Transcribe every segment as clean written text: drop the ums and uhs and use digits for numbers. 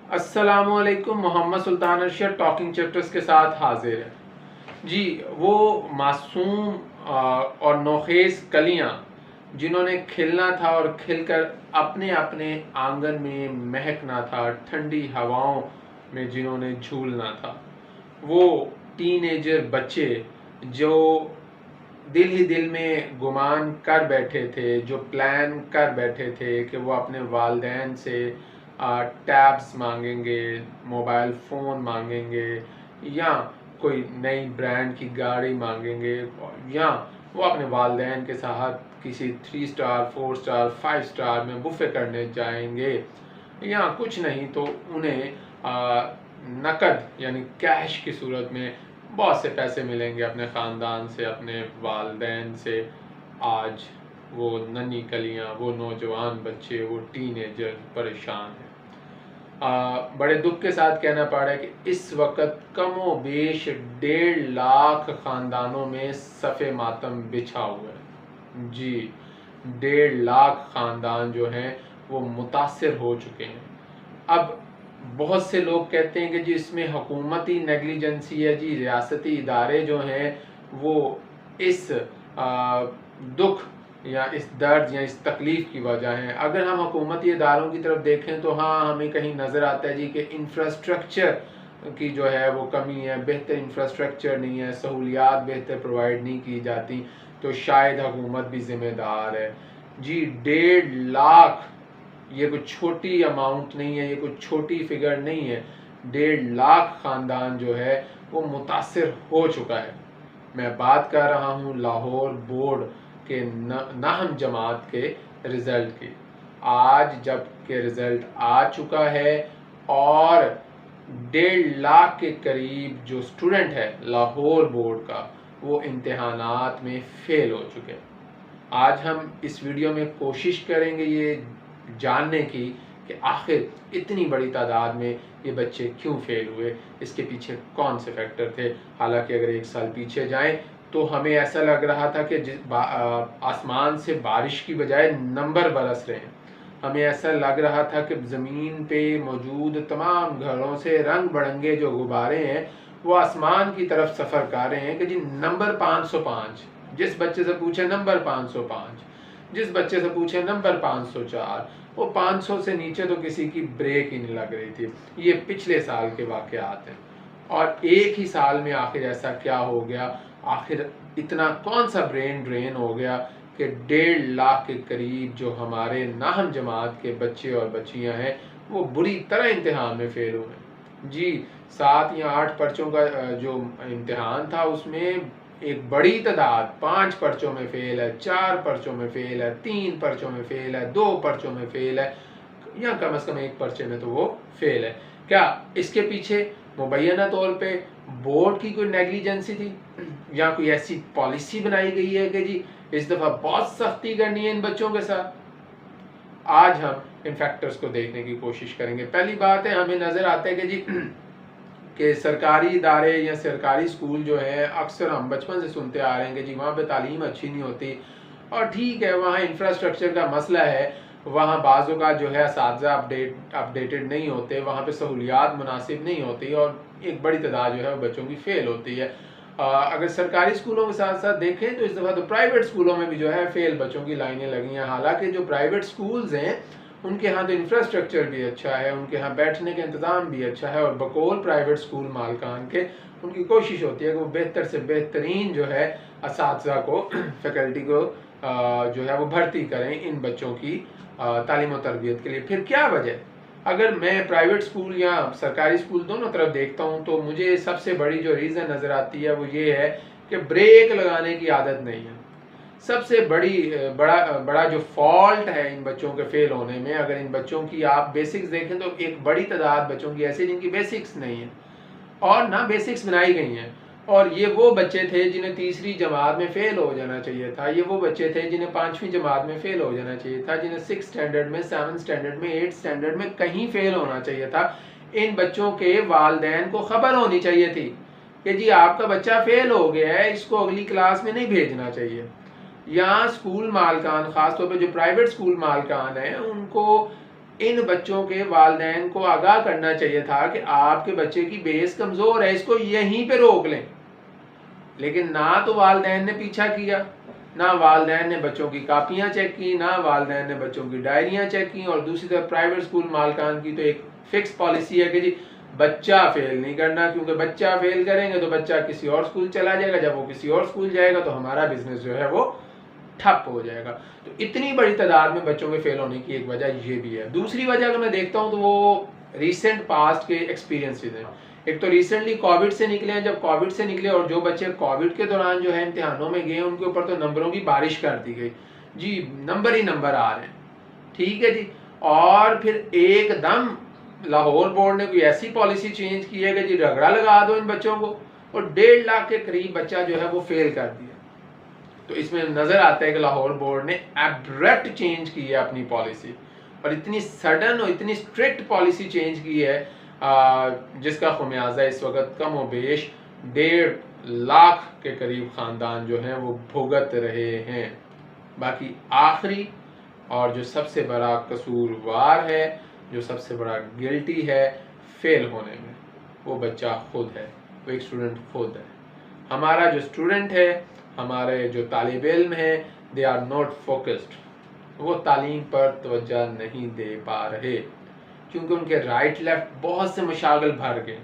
अस्सलामुअलैकुम। मोहम्मद सुल्तान Arshad talking chapters के साथ हाजिर है जी। वो मासूम और नोखेज कलियां जिन्होंने खिलना था और खिलकर अपने अपने आंगन में महकना था, ठंडी हवाओं में जिन्होंने झूलना था, वो टीनेजर बच्चे जो दिल ही दिल में गुमान कर बैठे थे, जो प्लान कर बैठे थे कि वो अपने वालिदैन से टैब्स मांगेंगे, मोबाइल फ़ोन मांगेंगे, या कोई नई ब्रांड की गाड़ी मांगेंगे, या वो अपने वालिदैन के साथ किसी 3 स्टार 4 स्टार 5 स्टार में बुफे करने जाएंगे, या कुछ नहीं तो उन्हें नकद यानी कैश की सूरत में बहुत से पैसे मिलेंगे अपने ख़ानदान से, अपने वालिदैन से। आज वो नन्ही कलियां, वो नौजवान बच्चे, वो टीनेजर परेशान हैं। बड़े दुख के साथ कहना पड़ रहा है कि इस वक्त कमो बेश 1.5 लाख ख़ानदानों में सफ़े मातम बिछा हुआ है जी। 1.5 लाख ख़ानदान जो हैं वो मुतासिर हो चुके हैं। अब बहुत से लोग कहते हैं कि जी इसमें हुकूमती नेगलिजेंसी है जी, रियासती इदारे जो हैं वो इस दुख या इस दर्द या इस तकलीफ़ की वजह है। अगर हम हुकूमती इदारों की तरफ देखें तो हाँ, हमें कहीं नज़र आता है जी कि इंफ्रास्ट्रक्चर की जो है वो कमी है, बेहतर इंफ्रास्ट्रक्चर नहीं है, सहूलियात बेहतर प्रोवाइड नहीं की जाती, तो शायद हुकूमत भी ज़िम्मेदार है जी। 1.5 लाख ये कोई छोटी अमाउंट नहीं है, ये कोई छोटी फिगर नहीं है। 1.5 लाख ख़ानदान जो है वो मुतासिर हो चुका है। मैं बात कर रहा हूँ लाहौर बोर्ड के नाहम जमात के रिज़ल्ट की। आज जब के रिज़ल्ट आ चुका है और 1.5 लाख के करीब जो स्टूडेंट है लाहौर बोर्ड का, वो इम्तिहानात में फ़ेल हो चुके हैं। आज हम इस वीडियो में कोशिश करेंगे ये जानने की कि आखिर इतनी बड़ी तादाद में ये बच्चे क्यों फेल हुए, इसके पीछे कौन से फैक्टर थे। हालांकि अगर 1 साल पीछे जाएं तो हमें ऐसा लग रहा था कि आसमान से बारिश की बजाय नंबर बरस रहे हैं। हमें ऐसा लग रहा था कि ज़मीन पे मौजूद तमाम घरों से रंग बिरंगे जो गुब्बारे हैं वो आसमान की तरफ सफ़र कर रहे हैं कि जी नंबर 505, जिस बच्चे से पूछे नंबर 505, जिस बच्चे से पूछे नंबर 504, वो 500 से नीचे तो किसी की ब्रेक ही नहीं लग रही थी। ये पिछले साल के वाक़यात हैं। और एक ही साल में आखिर ऐसा क्या हो गया, आखिर इतना कौन सा ब्रेन ड्रेन हो गया कि 1.5 लाख के करीब जो हमारे नाहम जमात के बच्चे और बच्चियां हैं वो बुरी तरह इम्तिहान में फेल हुए जी। 7 या 8 पर्चों का जो इम्तिहान था उसमें एक बड़ी तादाद 5 पर्चों में फेल है, 4 पर्चों में फेल है, 3 पर्चों में फेल है, 2 पर्चों में फेल है, या कम से कम 1 पर्चे में तो वो फेल है। क्या इसके पीछे मुबैना तौर पे बोर्ड की कोई नेग्लिजेंसी थी, या कोई ऐसी पॉलिसी बनाई गई है कि जी इस दफ़ा बहुत सख्ती करनी है इन बच्चों के साथ? आज हम इन फैक्टर्स को देखने की कोशिश करेंगे। पहली बात है, हमें नज़र आता है कि जी कि सरकारी इदारे या सरकारी स्कूल जो है, अक्सर हम बचपन से सुनते आ रहे हैं कि जी वहाँ पे तालीम अच्छी नहीं होती, और ठीक है वहाँ इंफ्रास्ट्रक्चर का मसला है, वहाँ बाज़ों का जो है असातिज़ा अपडेटेड नहीं होते, वहाँ पे सहूलियात मुनासिब नहीं होती, और एक बड़ी तादाद जो है वो बच्चों की फ़ेल होती है। अगर सरकारी स्कूलों के साथ साथ देखें तो इस दफ़ा तो प्राइवेट स्कूलों में भी जो है फ़ेल बच्चों की लाइनें लगी हैं। हालांकि जो प्राइवेट स्कूल्स हैं उनके यहाँ तो इंफ्रास्ट्रक्चर भी अच्छा है, उनके यहाँ बैठने का इंतज़ाम भी अच्छा है, और बकौल प्राइवेट स्कूल मालकान के उनकी कोशिश होती है कि वो बेहतर से बेहतरीन जो है असातिज़ा को, फैकल्टी को जो है वो भर्ती करें इन बच्चों की तालीम और तरबियत के लिए। फिर क्या वजह? अगर मैं प्राइवेट स्कूल या सरकारी स्कूल दोनों तरफ देखता हूँ तो मुझे सबसे बड़ी जो रीज़न नज़र आती है वो ये है कि ब्रेक लगाने की आदत नहीं है। सबसे बड़ा जो फॉल्ट है इन बच्चों के फेल होने में, अगर इन बच्चों की आप बेसिक्स देखें तो एक बड़ी तादाद बच्चों की ऐसी जिनकी बेसिक्स नहीं है और ना बेसिक्स बनाई गई हैं, और ये वो बच्चे थे जिन्हें तीसरी जमात में फ़ेल हो जाना चाहिए था, ये वो बच्चे थे जिन्हें 5वीं जमात में फ़ेल हो जाना चाहिए था, जिन्हें 6 स्टैंडर्ड में, 7 स्टैंडर्ड में, 8 स्टैंडर्ड में कहीं फ़ेल होना चाहिए था। इन बच्चों के वालिदैन को ख़बर होनी चाहिए थी कि जी आपका बच्चा फ़ेल हो गया है, इसको अगली क्लास में नहीं भेजना चाहिए। यहाँ स्कूल मालकान, ख़ास तौर पे जो प्राइवेट स्कूल मालकान हैं, उनको इन बच्चों के वालिदैन को आगाह करना चाहिए था कि आपके बच्चे की बेस कमज़ोर है, इसको यहीं पे रोक लें। लेकिन ना तो वालिदैन ने पीछा किया, ना वालिदैन ने बच्चों की कापियां चेक की, ना वालिदैन ने बच्चों की डायरियां चेक की। और दूसरी तरफ प्राइवेट स्कूल मालकान की तो एक फिक्स पॉलिसी है कि जी बच्चा फेल नहीं करना, क्योंकि बच्चा फेल करेंगे तो बच्चा किसी और स्कूल चला जाएगा, जब वो किसी और स्कूल जाएगा तो हमारा बिजनेस जो है वो ठप हो जाएगा। तो इतनी बड़ी तादाद में बच्चों के फेल होने की एक वजह ये भी है। दूसरी वजह अगर मैं देखता हूँ तो वो रिसेंट पास्ट के एक्सपीरियंसेस हैं। एक तो रिसेंटली कोविड से निकले हैं, जब कोविड से निकले और जो बच्चे कोविड के दौरान जो है इम्तिहानों में गए उनके ऊपर तो नंबरों की बारिश कर दी गई जी, नंबर ही नंबर आ रहे हैं, ठीक है जी। और फिर एकदम लाहौर बोर्ड ने कोई ऐसी पॉलिसी चेंज की है कि जी रगड़ा लगा दो इन बच्चों को, और 1.5 लाख के करीब बच्चा जो है वो फेल कर दिया। तो इसमें नजर आता है कि लाहौर बोर्ड ने एब्रप्ट चेंज की है अपनी पॉलिसी, और इतनी सडन और इतनी स्ट्रिक्ट पॉलिसी चेंज की है जिसका खुमियाजा इस वक्त कम व बेश 1.5 लाख के करीब ख़ानदान जो हैं वो भुगत रहे हैं। बाकी आखिरी और जो सबसे बड़ा कसूरवार है, जो सबसे बड़ा गिल्टी है फेल होने में, वो बच्चा खुद है, वो एक स्टूडेंट खुद है। हमारा जो स्टूडेंट है, हमारे जो तालिब इल्म हैं, दे आर नॉट फोकस्ड, वो तालीम पर तवज्जो नहीं दे पा रहे क्योंकि उनके राइट लेफ्ट बहुत से मशागल भर गए।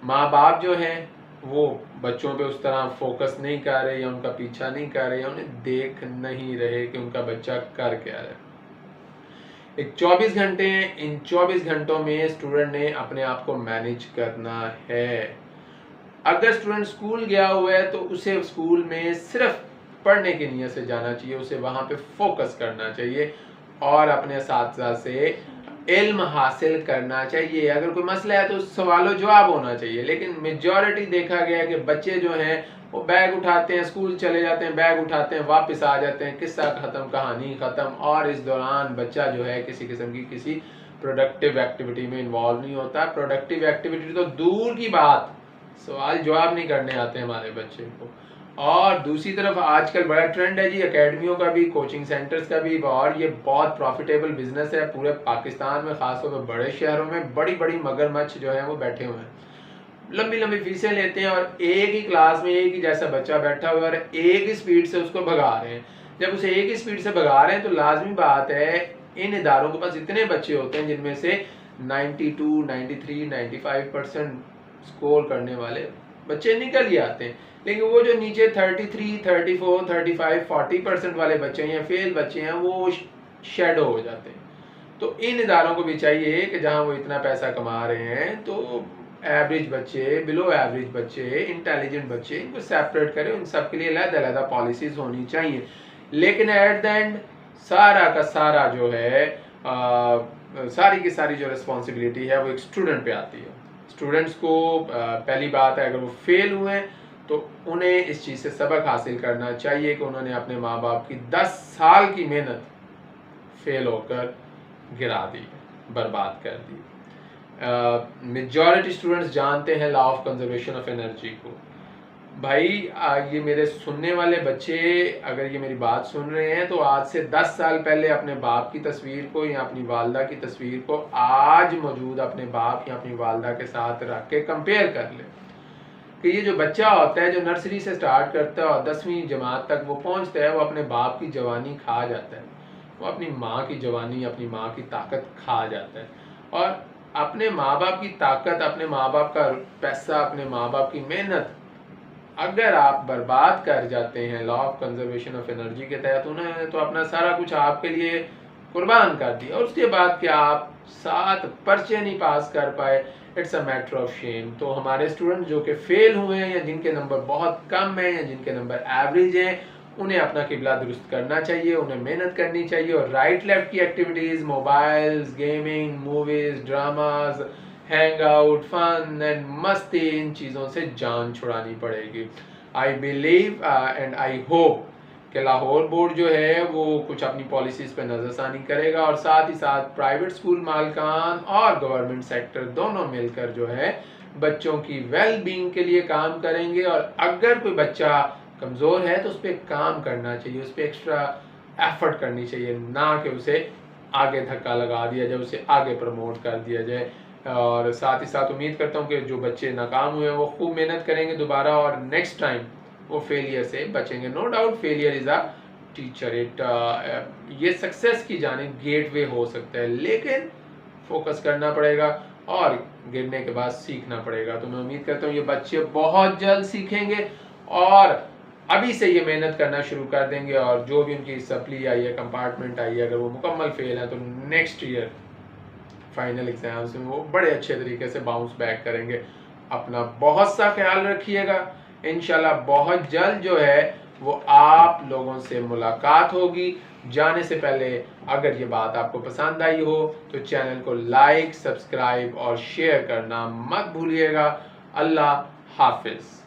माँ बाप जो हैं वो बच्चों पे उस तरह फोकस नहीं कर रहे, या उनका पीछा नहीं कर रहे, या उन्हें देख नहीं रहे कि उनका बच्चा कर क्या रहा है। एक 24 घंटे हैं, इन 24 घंटों में स्टूडेंट ने अपने आप को मैनेज करना है। अगर स्टूडेंट स्कूल गया हुआ है तो उसे स्कूल में सिर्फ पढ़ने की नीयत से जाना चाहिए, उसे वहाँ पे फोकस करना चाहिए और अपने साथ से इल्म हासिल करना चाहिए। अगर कोई मसला है तो सवालों जवाब होना चाहिए। लेकिन मेजॉरिटी देखा गया है कि बच्चे जो हैं वो बैग उठाते हैं, स्कूल चले जाते हैं, बैग उठाते हैं, वापस आ जाते हैं, किस्सा ख़त्म, कहानी ख़त्म, और इस दौरान बच्चा जो है किसी किस्म की किसी प्रोडक्टिव एक्टिविटी में इन्वॉल्व नहीं होता। प्रोडक्टिव एक्टिविटी तो दूर की बात, सवाल जवाब नहीं करने आते हमारे बच्चे को। और दूसरी तरफ आजकल बड़ा ट्रेंड है जी एकेडमियों का भी, कोचिंग सेंटर्स का भी, और ये बहुत प्रॉफिटेबल बिजनेस है। पूरे पाकिस्तान में खासतौर पर बड़े शहरों में बड़ी बड़ी मगरमच्छ जो है वो बैठे हुए हैं, लंबी लंबी फीसें लेते हैं और एक ही क्लास में एक ही जैसा बच्चा बैठा हुआ है, एक ही स्पीड से उसको भगा रहे हैं। जब उसे एक ही स्पीड से भगा रहे हैं तो लाजमी बात है इन इदारों के पास इतने बच्चे होते हैं जिनमें से 92, 93, 95% स्कोर करने वाले बच्चे निकल ही आते हैं। लेकिन वो जो नीचे 33, 34, 35, 40% वाले बच्चे हैं, फेल बच्चे हैं, वो शेडो हो जाते हैं। तो इन इदारों को भी चाहिए कि जहाँ वो इतना पैसा कमा रहे हैं तो एवरेज बच्चे, बिलो एवरेज बच्चे, इंटेलिजेंट बच्चे, इनको सेपरेट करें। उन सब के लिए अलग-अलग पॉलिसीज होनी चाहिए। लेकिन एट द एंड सारा का सारा जो है सारी की सारी जो रिस्पॉन्सिबिलिटी है वो एक स्टूडेंट पे आती है। स्टूडेंट्स को पहली बात है अगर वो फेल हुए हैं तो उन्हें इस चीज़ से सबक हासिल करना चाहिए कि उन्होंने अपने माँ बाप की 10 साल की मेहनत फेल होकर गिरा दी, बर्बाद कर दी। मेजॉरिटी स्टूडेंट्स जानते हैं law of conservation of energy को। भाई ये मेरे सुनने वाले बच्चे अगर ये मेरी बात सुन रहे हैं तो आज से 10 साल पहले अपने बाप की तस्वीर को या अपनी वालदा की तस्वीर को आज मौजूद अपने बाप या अपनी वालदा के साथ रख के कंपेयर कर ले कि ये जो बच्चा होता है जो नर्सरी से स्टार्ट करता है और 10वीं जमात तक वो पहुंचता है, वो अपने बाप की जवानी खा जाता है, वो अपनी माँ की जवानी, अपनी माँ की ताकत खा जाता है। और अपने माँ बाप की ताकत, अपने माँ बाप का पैसा, अपने माँ बाप की मेहनत अगर आप बर्बाद कर जाते हैं law of conservation of energy के तहत, उन्होंने तो अपना सारा कुछ आपके लिए कुर्बान कर दिया और उसके बाद क्या आप 7 पर्चे नहीं पास कर पाए, it's a matter of shame. तो हमारे स्टूडेंट जो कि फेल हुए हैं या जिनके नंबर बहुत कम हैं या जिनके नंबर एवरेज हैं, उन्हें अपना किबला दुरुस्त करना चाहिए, उन्हें मेहनत करनी चाहिए और राइट लेफ्ट की activities, mobiles, gaming, movies, dramas, hang out, fun and मस्ती, इन चीज़ों से जान छुड़ानी पड़ेगी। I believe and I hope कि लाहौर बोर्ड जो है वो कुछ अपनी पॉलिसीज़ पे नज़रसानी करेगा और साथ ही साथ प्राइवेट स्कूल मालकान और गवर्नमेंट सेक्टर दोनों मिलकर जो है बच्चों की वेल बीइंग के लिए काम करेंगे। और अगर कोई बच्चा कमज़ोर है तो उस पर काम करना चाहिए, उस पर एक्स्ट्रा एफर्ट करनी चाहिए, ना कि उसे आगे धक्का लगा दिया जाए, उसे आगे प्रमोट कर दिया जाए। और साथ ही साथ उम्मीद करता हूँ कि जो बच्चे नाकाम हुए हैं वो खूब मेहनत करेंगे दोबारा और नेक्स्ट टाइम वो फेलियर से बचेंगे। No doubt failure is a teacher, ये सक्सेस की जानिब गेटवे हो सकता है, लेकिन फोकस करना पड़ेगा और गिरने के बाद सीखना पड़ेगा। तो मैं उम्मीद करता हूँ ये बच्चे बहुत जल्द सीखेंगे और अभी से ये मेहनत करना शुरू कर देंगे और जो भी उनकी सप्ली आई है, कंपार्टमेंट आई है, अगर वो मुकम्मल फेल है तो नेक्स्ट ईयर फाइनल एग्जाम्स में वो बड़े अच्छे तरीके से बाउंस बैक करेंगे। अपना बहुत सा ख्याल रखिएगा। इंशाल्लाह बहुत जल्द जो है वो आप लोगों से मुलाकात होगी। जाने से पहले अगर ये बात आपको पसंद आई हो तो चैनल को लाइक, सब्सक्राइब और शेयर करना मत भूलिएगा। अल्लाह हाफिज़।